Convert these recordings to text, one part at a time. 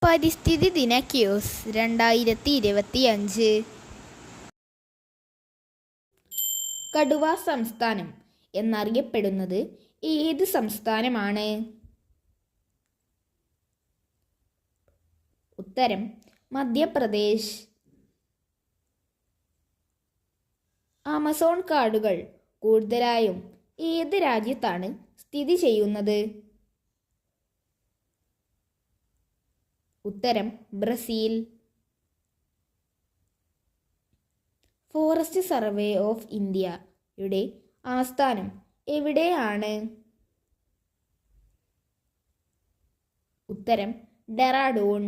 പരിസ്ഥിതി ദിന ക്യൂസ് 2025. കടുവ സംസ്ഥാനം എന്നറിയപ്പെടുന്നത് ഏത് സംസ്ഥാനമാണ്? ഉത്തരം മധ്യപ്രദേശ്. ആമസോൺ കാടുകൾ കൂടുതലായും ഏത് രാജ്യത്താണ് സ്ഥിതി ചെയ്യുന്നത്? ഉത്തരം ബ്രസീൽ. ഫോറസ്റ്റ് സർവേ ഓഫ് ഇന്ത്യയുടെ ആസ്ഥാനം എവിടെയാണ്? ഉത്തരം ഡെറാഡൂൺ.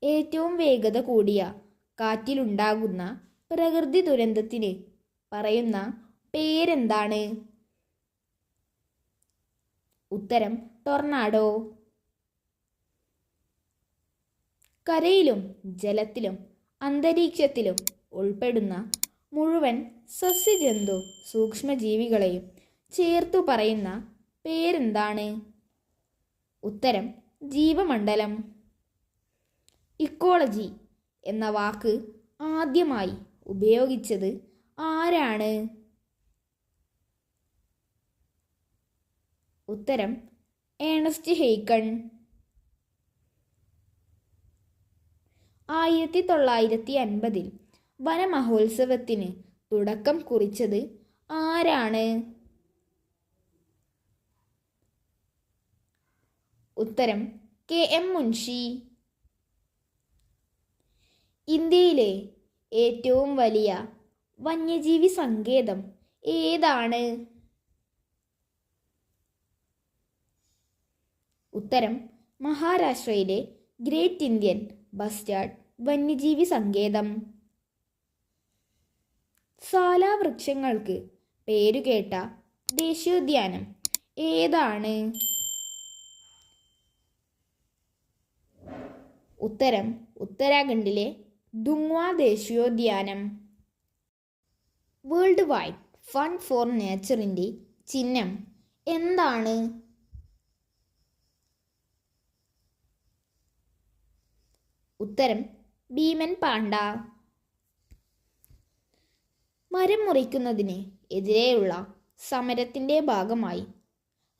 ഏറ്റവും വേഗത കൂടിയ കാറ്റിലുണ്ടാകുന്ന പ്രകൃതി ദുരന്തത്തിന് പറയുന്ന പേരെന്താണ്? ഉത്തരം ടൊർണാഡോ. കരയിലും ജലത്തിലും അന്തരീക്ഷത്തിലും ഉൾപ്പെടുന്ന മുഴുവൻ സസ്യജന്തു സൂക്ഷ്മജീവികളെയും ചേർത്തു പറയുന്ന പേരെന്താണ്? ഉത്തരം ജീവമണ്ഡലം. ഇക്കോളജി എന്ന വാക്ക് ആദ്യമായി ഉപയോഗിച്ചത് ആരാണ്? ഉത്തരം ഏണസ്റ്റ് ഹെയ്ക്കൺ. 1950 വനമഹോത്സവത്തിന് തുടക്കം കുറിച്ചത് ആരാണ്? ഉത്തരം KM മുൻഷി. ഇന്ത്യയിലെ ഏറ്റവും വലിയ വന്യജീവി സങ്കേതം ഏതാണ്? ഉത്തരം മഹാരാഷ്ട്രയിലെ ഗ്രേറ്റ് ഇന്ത്യൻ ബസ്റ്റാർഡ് വന്യജീവി സങ്കേതം. സാല വൃക്ഷങ്ങൾക്ക് പേരുകേട്ട ദേശീയോദ്യാനം ഏതാണ്? ഉത്തരം ഉത്തരാഖണ്ഡിലെ ദുംഗ്വ ദേശീയോദ്യാനം. വേൾഡ് വൈഡ് ഫണ്ട് ഫോർ നേച്ചറിൻ്റെ ചിഹ്നം എന്താണ്? ഉത്തരം ഭീമൻ പാണ്ട. മരം മുറിക്കുന്നതിന് എതിരെയുള്ള സമരത്തിൻ്റെ ഭാഗമായി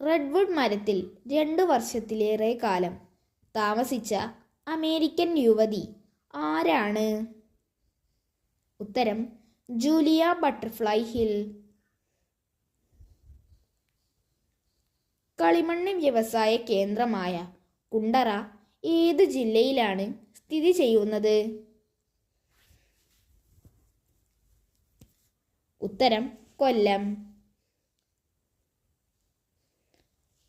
റെഡ്വുഡ് മരത്തിൽ 2 വർഷത്തിലേറെ കാലം താമസിച്ച അമേരിക്കൻ യുവതി ആരാണ്? ഉത്തരം ജൂലിയ ബട്ടർഫ്ലൈ ഹിൽ. കളിമണ്ണ് വ്യവസായ കേന്ദ്രമായ കുണ്ടറ ഏത് ജില്ലയിലാണ് സ്ഥിതി ചെയ്യുന്നത്? ഉത്തരം കൊല്ലം.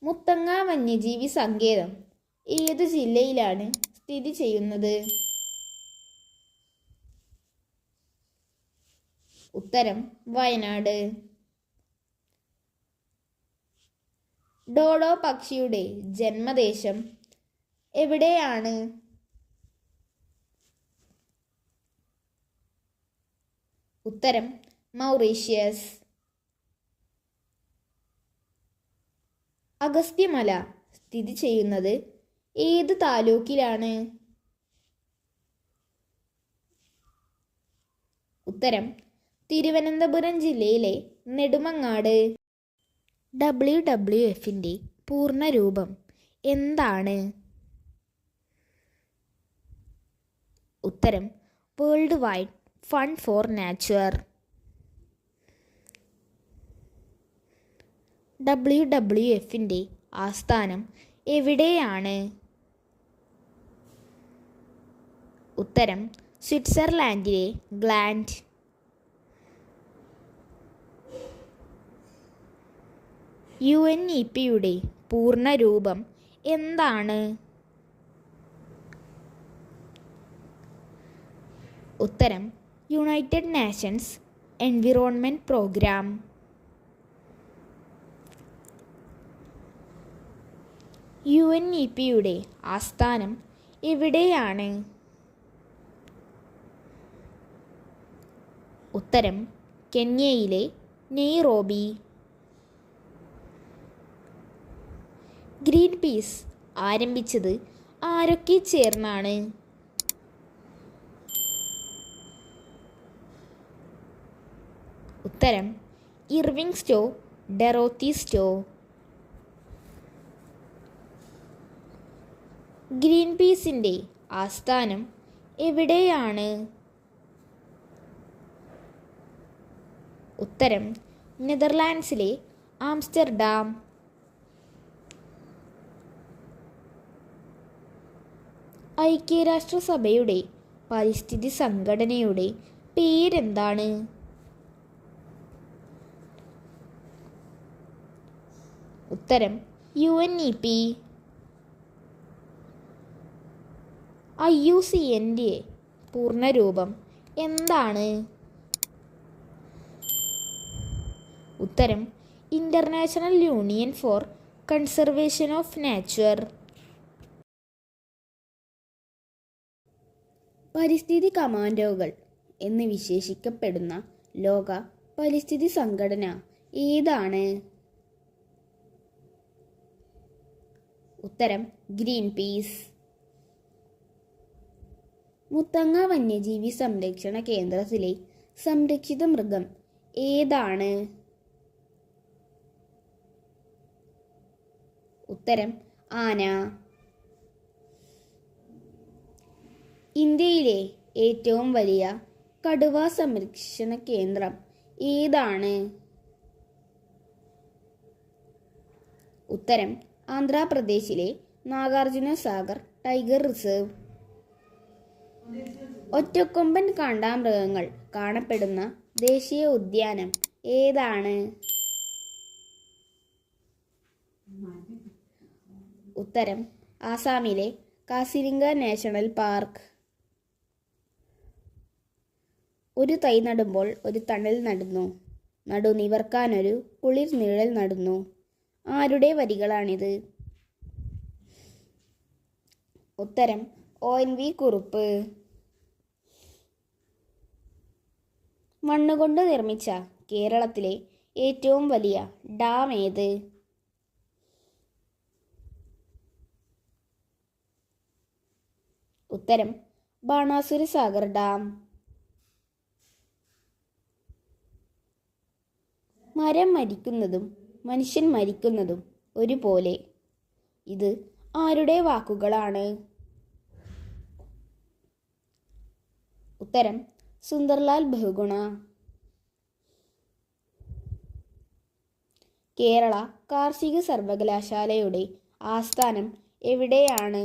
മുത്തങ്ങ വന്യജീവി സങ്കേതം ഏത് ജില്ലയിലാണ് സ്ഥിതി ചെയ്യുന്നത്? ഉത്തരം വയനാട്. ഡോഡോ പക്ഷിയുടെ ജന്മദേശം എവിടെയാണ്? ഉത്തരം മൗറീഷ്യസ്. അഗസ്ത്യമല സ്ഥിതി ചെയ്യുന്നത് ഏത് താലൂക്കിലാണ്? ഉത്തരം തിരുവനന്തപുരം ജില്ലയിലെ നെടുമങ്ങാട്. WWFൻ്റെ പൂർണ്ണരൂപം എന്താണ്? ഉത്തരം world wide fund for nature. WWFൻ്റെ ആസ്ഥാനം എവിടെയാണ്? ഉത്തരം സ്വിറ്റ്സർലാൻഡിലെ ഗ്ലാൻഡ്. UNEPയുടെ പൂർണ്ണരൂപം എന്താണ്? ഉത്തരം യുണൈറ്റഡ് നേഷൻസ് എൻവിറോൺമെൻറ്റ് പ്രോഗ്രാം. UNEPയുടെ ആസ്ഥാനം എവിടെയാണ്? ഉത്തരം കെന്യയിലെ നെയ്റോബി. ഗ്രീൻപീസ് ആരംഭിച്ചത് ആരൊക്കെ ചേർന്നാണ്? ഉത്തരം ഇർവിങ് സ്റ്റോ, ഡെറോത്തി സ്റ്റോ. ഗ്രീൻ പീസിൻ്റെ ആസ്ഥാനം എവിടെയാണ്? ഉത്തരം നെതർലാൻഡ്സിലെ ആംസ്റ്റർഡാം. ഐക്യരാഷ്ട്രസഭയുടെ പരിസ്ഥിതി സംഘടനയുടെ പേരെന്താണ്? ഉത്തരം UNEP. IUCNൻ്റെ പൂർണ്ണരൂപം എന്താണ്? ഉത്തരം international union for conservation of nature. പരിസ്ഥിതി കമാൻഡോകൾ എന്ന് വിശേഷിക്കപ്പെടുന്ന ലോക പരിസ്ഥിതി സംഘടന ഏതാണ്? ഉത്തരം ഗ്രീൻ പീസ്. മുത്തങ്ങ വന്യജീവി സംരക്ഷണ കേന്ദ്രത്തിലെ സംരക്ഷിത മൃഗം ഏതാണ്? ഉത്തരം ആന. ഇന്ത്യയിലെ ഏറ്റവും വലിയ കടുവ സംരക്ഷണ കേന്ദ്രം ഏതാണ്? ഉത്തരം ആന്ധ്രാപ്രദേശിലെ നാഗാർജുന സാഗർ ടൈഗർ റിസർവ്. ഒറ്റക്കൊമ്പൻ കാണ്ടാമൃഗങ്ങൾ കാണപ്പെടുന്ന ദേശീയ ഉദ്യാനം ഏതാണ്? ഉത്തരം ആസാമിലെ കാസിരംഗ നാഷണൽ പാർക്ക്. ഒരു തൈ നടുമ്പോൾ ഒരു തണൽ നടുന്നു, നടുനിവർക്കാനൊരു കുളിർ നിഴൽ നടുന്നു. ആരുടെ വരികളാണിത്? ഉത്തരം ONV കുറുപ്പ്. മണ്ണുകൊണ്ട് നിർമ്മിച്ച കേരളത്തിലെ ഏറ്റവും വലിയ ഡാം ഏത്? ഉത്തരം ബാണാസുര സാഗർ ഡാം. മരം മരിക്കുന്നതും മനുഷ്യൻ മരിക്കുന്നതും ഒരുപോലെ. ഇത് ആരുടെ വാക്കുകളാണ്? ഉത്തരം സുന്ദർലാൽ ബഹുഗുണ. കേരള കാർഷിക സർവകലാശാലയുടെ ആസ്ഥാനം എവിടെയാണ്?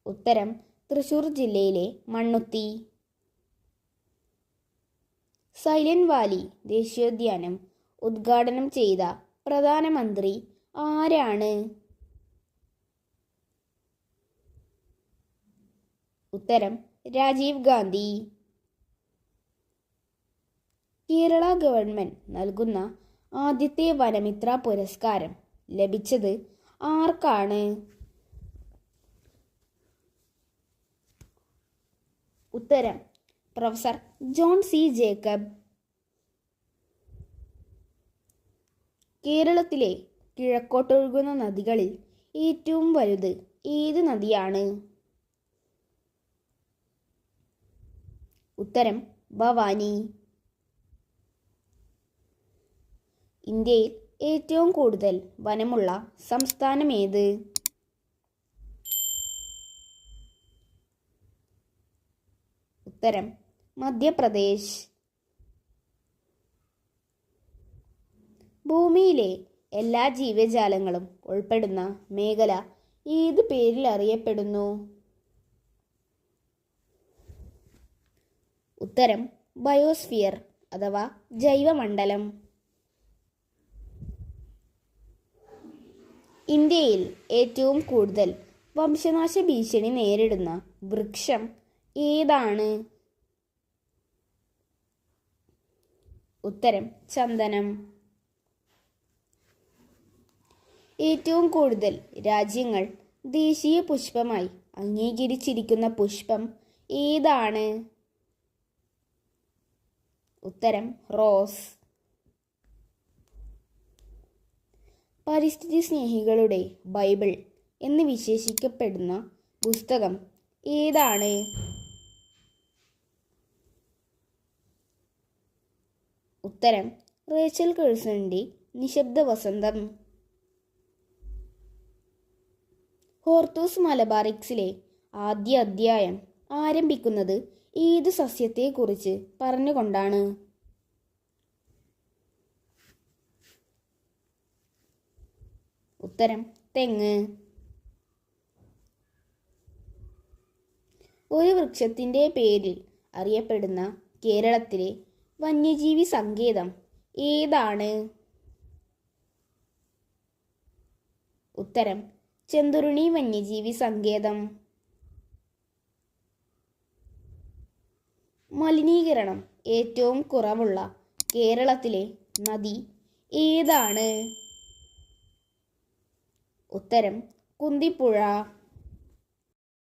ഉത്തരം തൃശൂർ ജില്ലയിലെ മണ്ണുത്തി. സൈലന്റ് വാലി ദേശീയോദ്യാനം ഉദ്ഘാടനം ചെയ്ത പ്രധാനമന്ത്രി ആരാണ്? ഉത്തരം രാജീവ് ഗാന്ധി. കേരള ഗവൺമെൻറ് നൽകുന്ന ആദ്യത്തെ വനമിത്ര പുരസ്കാരം ലഭിച്ചത് ആർക്കാണ്? ഉത്തരം പ്രൊഫസർ ജോൺ C. ജേക്കബ്. കേരളത്തിലെ കിഴക്കോട്ടൊഴുകുന്ന നദികളിൽ ഏറ്റവും വലുത് ഏത് നദിയാണ്? ഉത്തരം ഭവാനി. ഇന്ത്യയിൽ ഏറ്റവും കൂടുതൽ വനമുള്ള സംസ്ഥാനം ഏത്? ഉത്തരം മധ്യപ്രദേശ്. ഭൂമിയിലെ എല്ലാ ജീവജാലങ്ങളും ഉൾപ്പെടുന്ന മേഖല ഏത് പേരിൽ അറിയപ്പെടുന്നു? ഉത്തരം ബയോസ്ഫിയർ അഥവാ ജൈവമണ്ഡലം. ഇന്ത്യയിൽ ഏറ്റവും കൂടുതൽ വംശനാശ ഭീഷണി നേരിടുന്ന വൃക്ഷം ഏതാണ്? ഉത്തരം ചന്ദനം. ഏറ്റവും കൂടുതൽ രാജ്യങ്ങൾ ദേശീയ പുഷ്പമായി അംഗീകരിച്ചിരിക്കുന്ന പുഷ്പം ഏതാണ്? ഉത്തരം റോസ്. പരിസ്ഥിതി സ്നേഹികളുടെ ബൈബിൾ എന്ന് വിശേഷിക്കപ്പെടുന്ന പുസ്തകം ഏതാണ്? ഉത്തരം റേച്ചൽ കേഴ്സണിൻ്റെ നിശബ്ദ വസന്തം. ഹോർത്തൂസ് മലബാറിക്സിലെ ആദ്യ അധ്യായം ആരംഭിക്കുന്നത് ഏത് സസ്യത്തെക്കുറിച്ച് പറഞ്ഞുകൊണ്ടാണ്? ഉത്തരം തെങ്ങ്. ഒരു വൃക്ഷത്തിൻ്റെ പേരിൽ അറിയപ്പെടുന്ന കേരളത്തിലെ വന്യജീവി സങ്കേതം ഏതാണ്? ഉത്തരം ചെന്തുരുണി വന്യജീവി സങ്കേതം. മലിനീകരണം ഏറ്റവും കുറവുള്ള കേരളത്തിലെ നദി ഏതാണ്? ഉത്തരം കുന്തിപ്പുഴ.